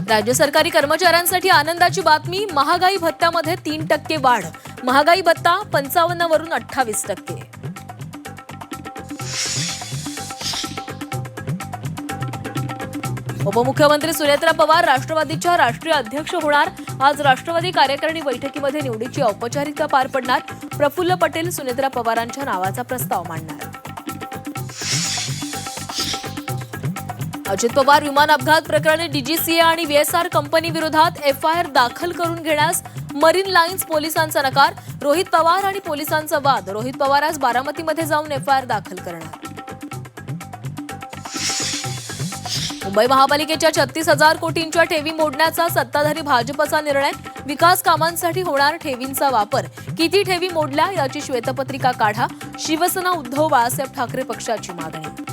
राज्य सरकारी कर्मचाऱ्यांसाठी आनंदाची बातमी, महागाई भत्त्यामध्ये 3% वाढ. महागाई भत्ता 55 वरून 28%. उपमुख्यमंत्री सुनेत्रा पवार राष्ट्रवादीच्या राष्ट्रीय अध्यक्ष होणार. आज राष्ट्रवादी कार्यकारिणी बैठकीमध्ये निवडीची औपचारिकता पार पडणार. प्रफुल्ल पटेल सुनेत्रा पवारांच्या नावाचा प्रस्ताव मांडणार. अजित पवार विमान अपघात प्रकरणी डीजीसीए आणि व्हीएसआर कंपनी विरोधात एफआयआर दाखल करून घेण्यास मरीन लाईन्स पोलिसांचा नकार. रोहित पवार आणि पोलिसांचा वाद. रोहित पवार आज बारामतीमध्ये जाऊन एफआयआर दाखल करणार. मुंबई महापालिकेच्या 36,000 कोटींच्या ठेवी मोडण्याचा सत्ताधारी भाजपचा निर्णय. विकास कामांसाठी होणार ठेवींचा वापर. किती ठेवी मोडल्या याची श्वेतपत्रिका काढा. शिवसेना उद्धव बाळासाहेब ठाकरे पक्षाची मागणी.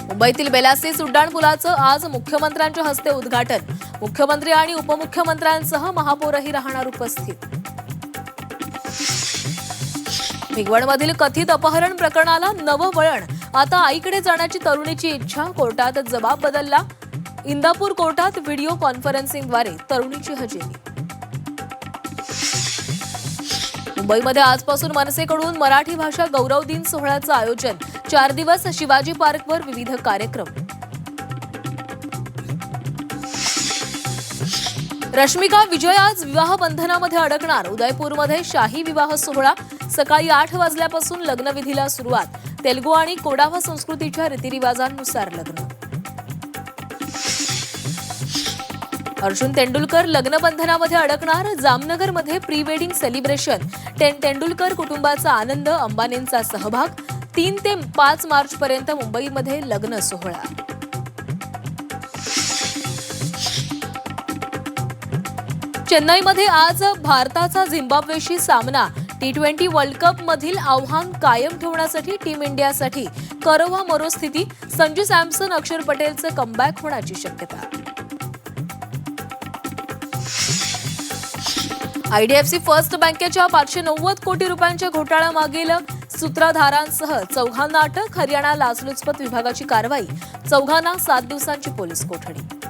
मुंबईतील बेलासीस उड्डाण पुलाचं आज मुख्यमंत्र्यांच्या हस्ते उद्घाटन. मुख्यमंत्री आणि उपमुख्यमंत्र्यांसह महापौरही राहणार उपस्थित. भिगवणमधील कथित अपहरण प्रकरणाला नवं वळण. आता आईकडे जाण्याची तरुणीची इच्छा. कोर्टात जबाब बदलला. इंदापूर कोर्टात व्हिडिओ कॉन्फरन्सिंगद्वारे तरुणीची हजेरी. मुंबईमध्ये आजपासून मनसेकडून मराठी भाषा गौरव दिन सोहळ्याचं आयोजन. 4 दिवस शिवाजी पार्कवर विविध कार्यक्रम. रश्मिका विजय आज विवाह बंधनामध्ये अडकणार. उदयपूरमध्ये शाही विवाह सोहळा. सकाळी 8 वाजल्यापासून लग्नविधीला सुरुवात. तेलुगू आणि कोडावा संस्कृतीच्या रीतिरिवाजांनुसार लग्न. अर्जुन तेंडुलकर लग्नबंधनामध्ये अडकणार. जामनगरमध्ये प्री वेडिंग सेलिब्रेशन. तेंडुलकर कुटुंबाचा आनंद. अंबानींचा सहभाग. 3 ते 5 मार्चपर्यंत मुंबईमध्ये लग्न सोहळा. चेन्नईमध्ये आज भारताचा झिम्बाब्वेशी सामना. T20 वर्ल्ड कप मधील आव्हान कायम ठेवण्यासाठी टीम इंडियासाठी करवा मरो स्थिती. संजू सॅमसन, अक्षर पटेलचं कमबॅक होण्याची शक्यता. आयडीएफसी फर्स्ट बँकेच्या 590 कोटी रुपयांच्या घोटाळ्यामागील सूत्रधारांसह 4 अटक. हरियाणा लाचलुचपत विभागाची कारवाई. 4 7 दिवसांची पोलीस कोठडी.